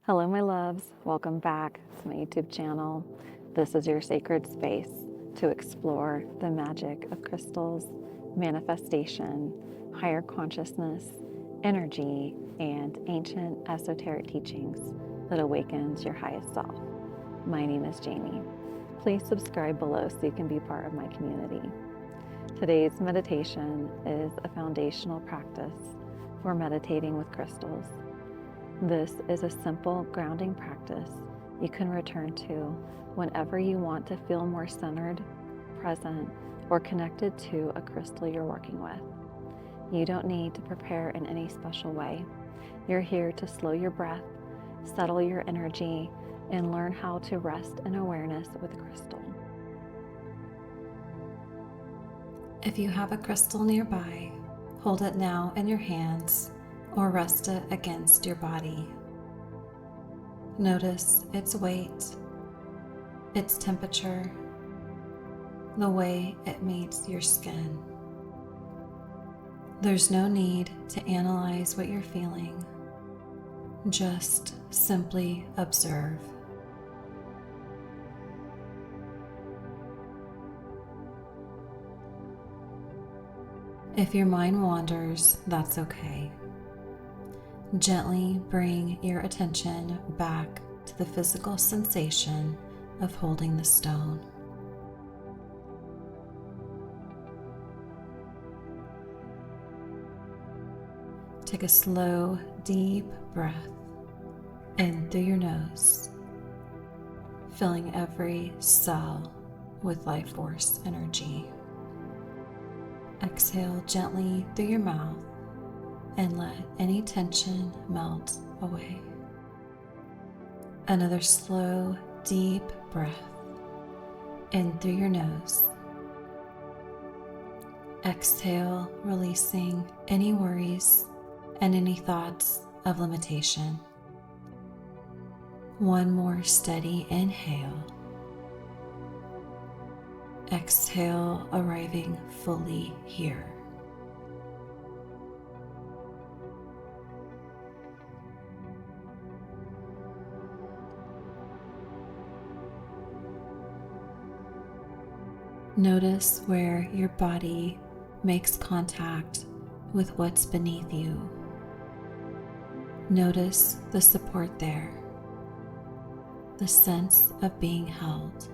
Hello, my loves. Welcome back to my YouTube channel. This is your sacred space to explore the magic of crystals, manifestation, higher consciousness, energy, and ancient esoteric teachings that awakens your highest self. My name is Jamie. Please subscribe below so you can be part of my community. Today's meditation is a foundational practice for meditating with crystals. This is a simple grounding practice you can return to whenever you want to feel more centered, present, or connected to a crystal you're working with. You don't need to prepare in any special way. You're here to slow your breath, settle your energy, and learn how to rest in awareness with a crystal. If you have a crystal nearby, hold it now in your hands or rest it against your body. Notice its weight, its temperature, the way it meets your skin. There's no need to analyze what you're feeling. Just simply observe. If your mind wanders, that's okay. Gently bring your attention back to the physical sensation of holding the stone. Take a slow, deep breath in through your nose, filling every cell with life force energy. Exhale gently through your mouth and let any tension melt away. Another slow, deep breath in through your nose. Exhale, releasing any worries and any thoughts of limitation. One more steady inhale. Exhale, arriving fully here. Notice where your body makes contact with what's beneath you. Notice the support there, the sense of being held.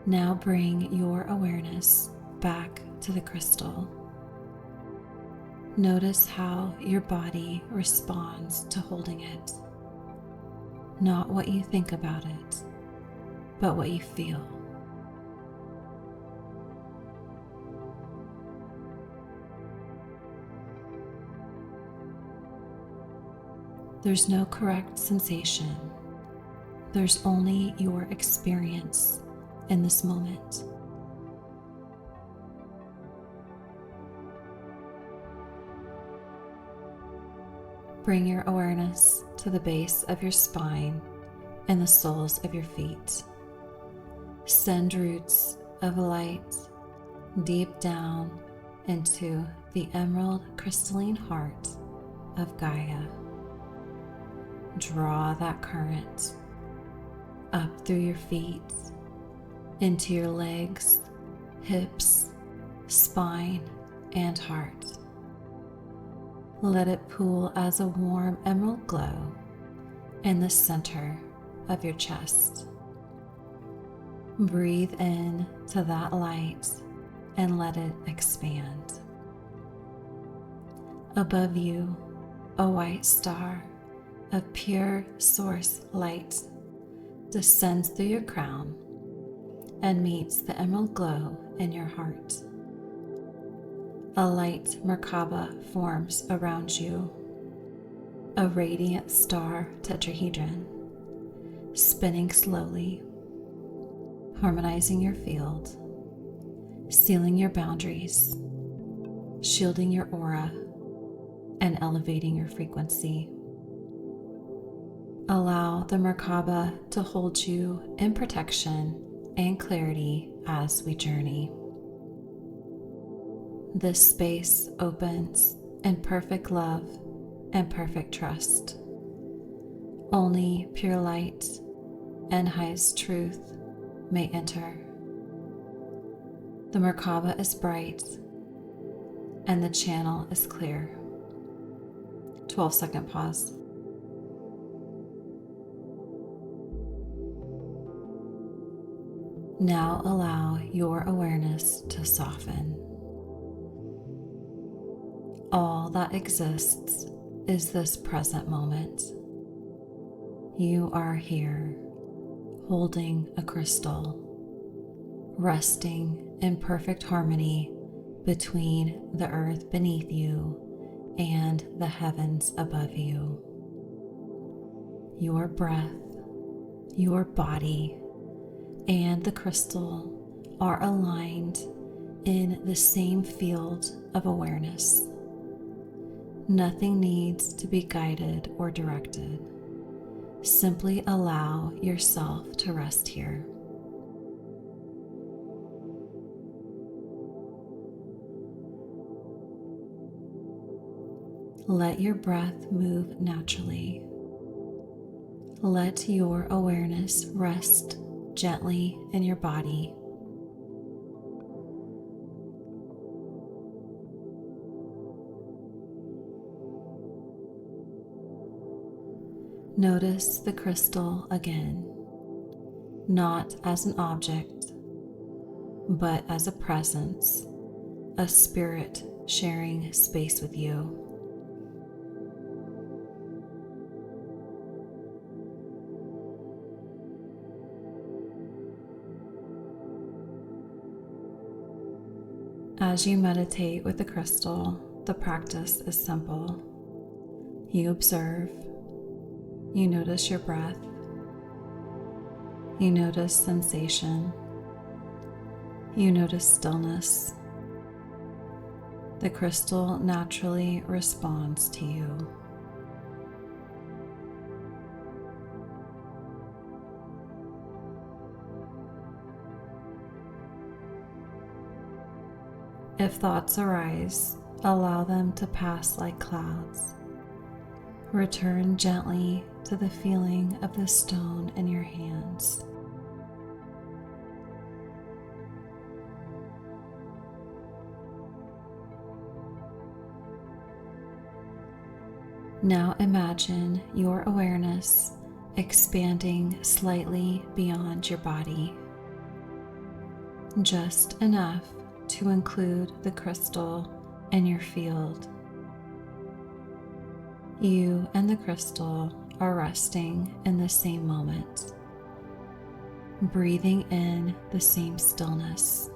Now bring your awareness back to the crystal. Notice how your body responds to holding it. Not what you think about it, but what you feel. There's no correct sensation. There's only your experience in this moment. Bring your awareness to the base of your spine and the soles of your feet. Send roots of light deep down into the emerald crystalline heart of Gaia. Draw that current up through your feet, into your legs, hips, spine, and heart. Let it pool as a warm emerald glow in the center of your chest. Breathe in to that light and let it expand. Above you, a white star of pure source light descends through your crown and meets the emerald glow in your heart. A light Merkaba forms around you, a radiant star tetrahedron, spinning slowly, harmonizing your field, sealing your boundaries, shielding your aura, and elevating your frequency. Allow the Merkaba to hold you in protection and clarity as we journey. This space opens in perfect love and perfect trust. Only pure light and highest truth may enter. The Merkaba is bright and the channel is clear. 12-second pause. Now allow your awareness to soften. All that exists is this present moment. You are here, holding a crystal, resting in perfect harmony between the earth beneath you and the heavens above you. Your breath, your body, and the crystal are aligned in the same field of awareness. Nothing needs to be guided or directed. Simply allow yourself to rest here. Let your breath move naturally. Let your awareness rest gently in your body. Notice the crystal again, not as an object, but as a presence, a spirit sharing space with you. As you meditate with the crystal, the practice is simple. You observe, you notice your breath, you notice sensation, you notice stillness. The crystal naturally responds to you. If thoughts arise, allow them to pass like clouds. Return gently to the feeling of the stone in your hands. Now imagine your awareness expanding slightly beyond your body, just enough to include the crystal in your field. You and the crystal are resting in the same moment, breathing in the same stillness.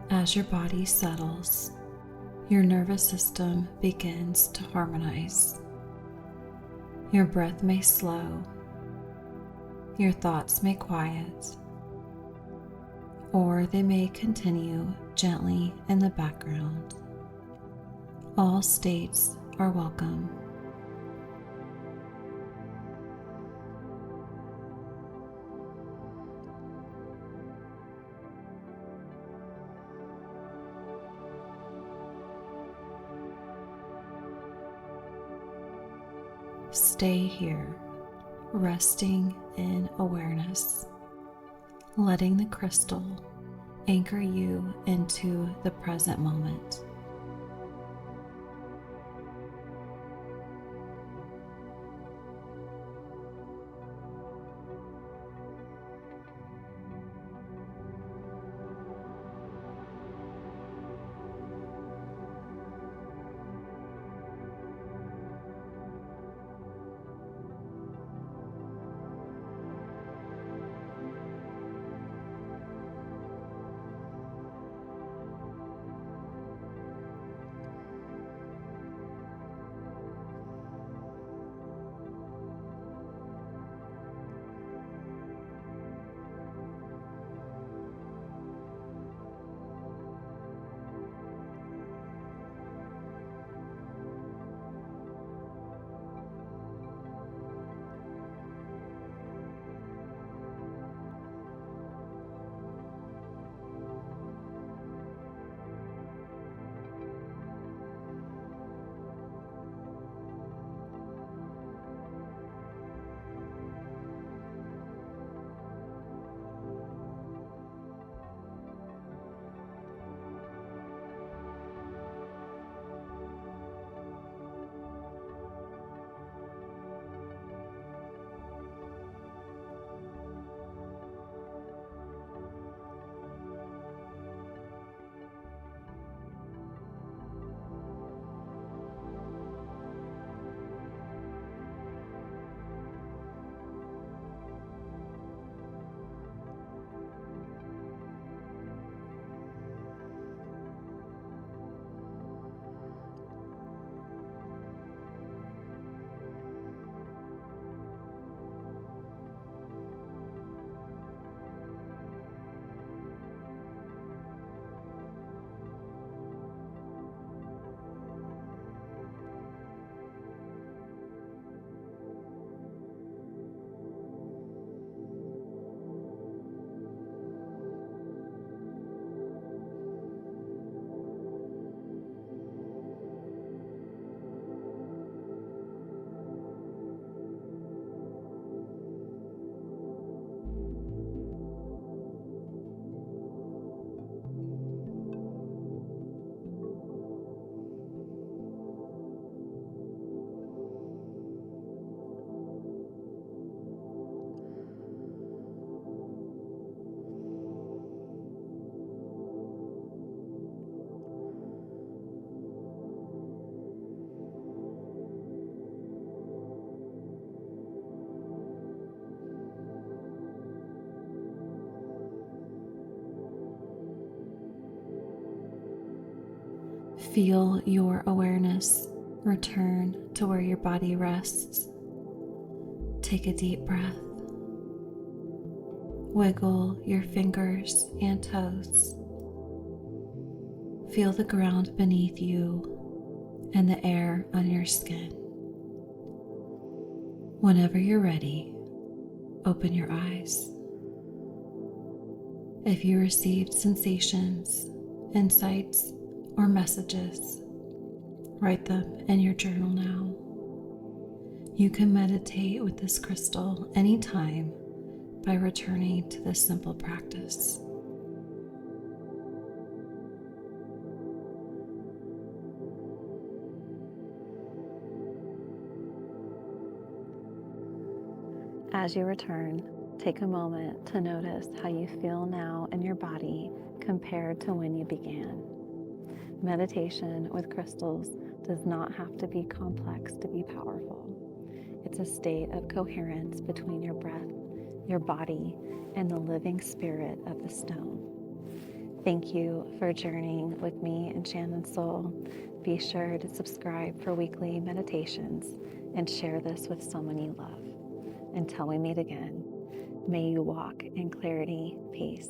As your body settles, your nervous system begins to harmonize. Your breath may slow, your thoughts may quiet, or they may continue gently in the background. All states are welcome. Stay here, resting in awareness, letting the crystal anchor you into the present moment. Feel your awareness return to where your body rests. Take a deep breath. Wiggle your fingers and toes. Feel the ground beneath you and the air on your skin. Whenever you're ready, open your eyes. If you received sensations, insights, or messages, write them in your journal now. You can meditate with this crystal anytime by returning to this simple practice. As you return, take a moment to notice how you feel now in your body compared to when you began. Meditation with crystals does not have to be complex to be powerful. It's a state of coherence between your breath, your body, and the living spirit of the stone. Thank you for journeying with me, Enchanted Soul. Be sure to subscribe for weekly meditations and share this with someone you love. Until we meet again, may you walk in clarity, peace,